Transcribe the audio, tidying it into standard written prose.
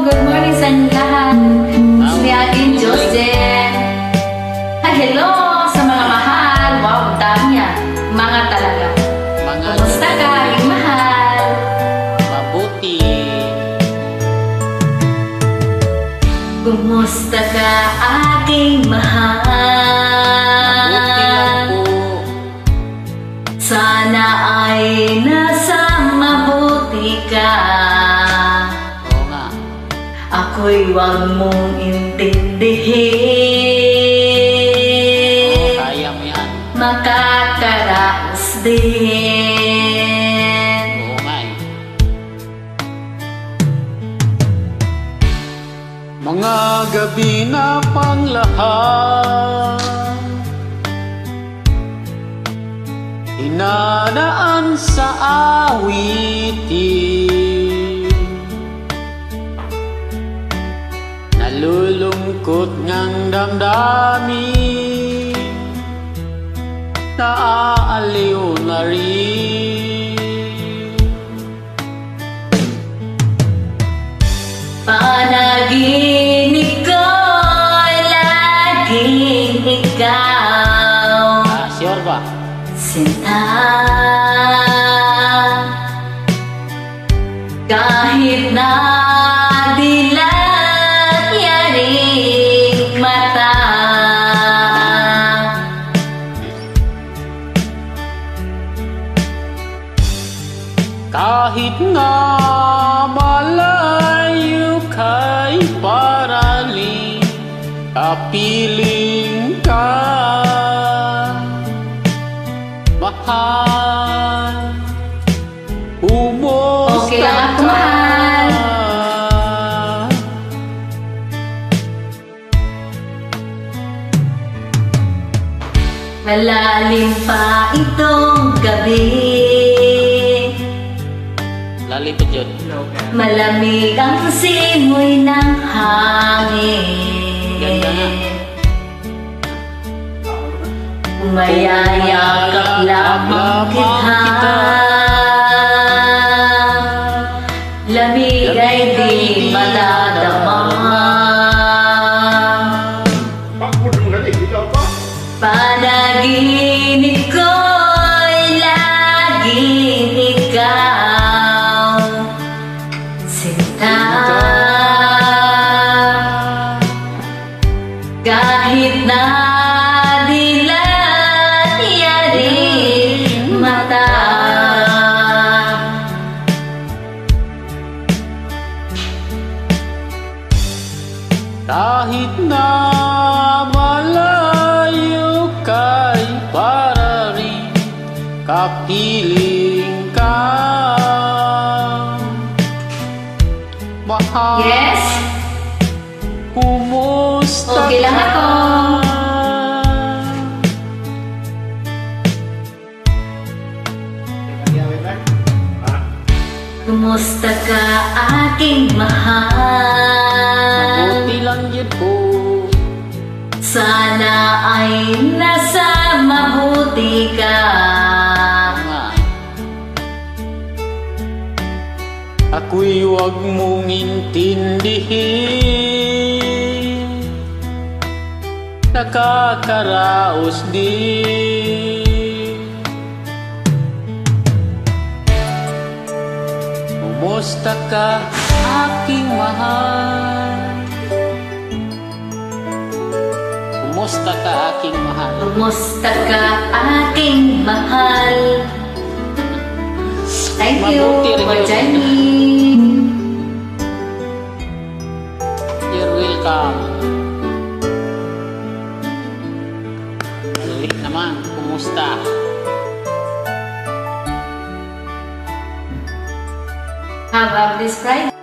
Good morning sa inyo lahat. Si aking Diyos din. Hi, hello sa mga mahal. Wow, dami yan. Mga talaga. Kumusta ka, aking mahal? Mabuti. Kumusta ka, aking mahal? Mabuti lang po. Sana ay nasa mabuti ka. Oo nga. Ako'y huwag mong intindihin. Kaya mo yan. Makakaraos din. Oo nga eh. Mga gabi na panglahat, inanaan sa awitin, nalulungkot ngang damdamin, naaaliw na rin. Panaginip ko laging ikaw, Sure ba? sinta. Kahit na dilat yaring mata, Kahit nga malayo kay paraling, kapiling ka, mahal. Kumusta Okay lang ako, mahal. Malalim pa itong gabi, Lalim pa dyan. malamig ang simoy ng hangin. Ganda nga. Mayayakap lamang kita, lamig ay di madadama. Panaginip ko'y laging ikaw, sinta. Kahit na dilat yaring mata, Kahit na malayo kay pararing, kapiling ka, mahal. yes, Kumusta okay lang ako. Kumusta ka, aking mahal? Mabuti lang yun po. Sana ay nasa mabuti ka. Nga. Ako'y huwag mong intindihin, nakakaraos din. Kumusta ka, aking mahal? Kumusta ka, aking mahal? Kumusta ka, aking mahal? Thank you Mabuti rin for yun. joining. You're welcome. Mali naman, kumusta? Have a blessed Friday.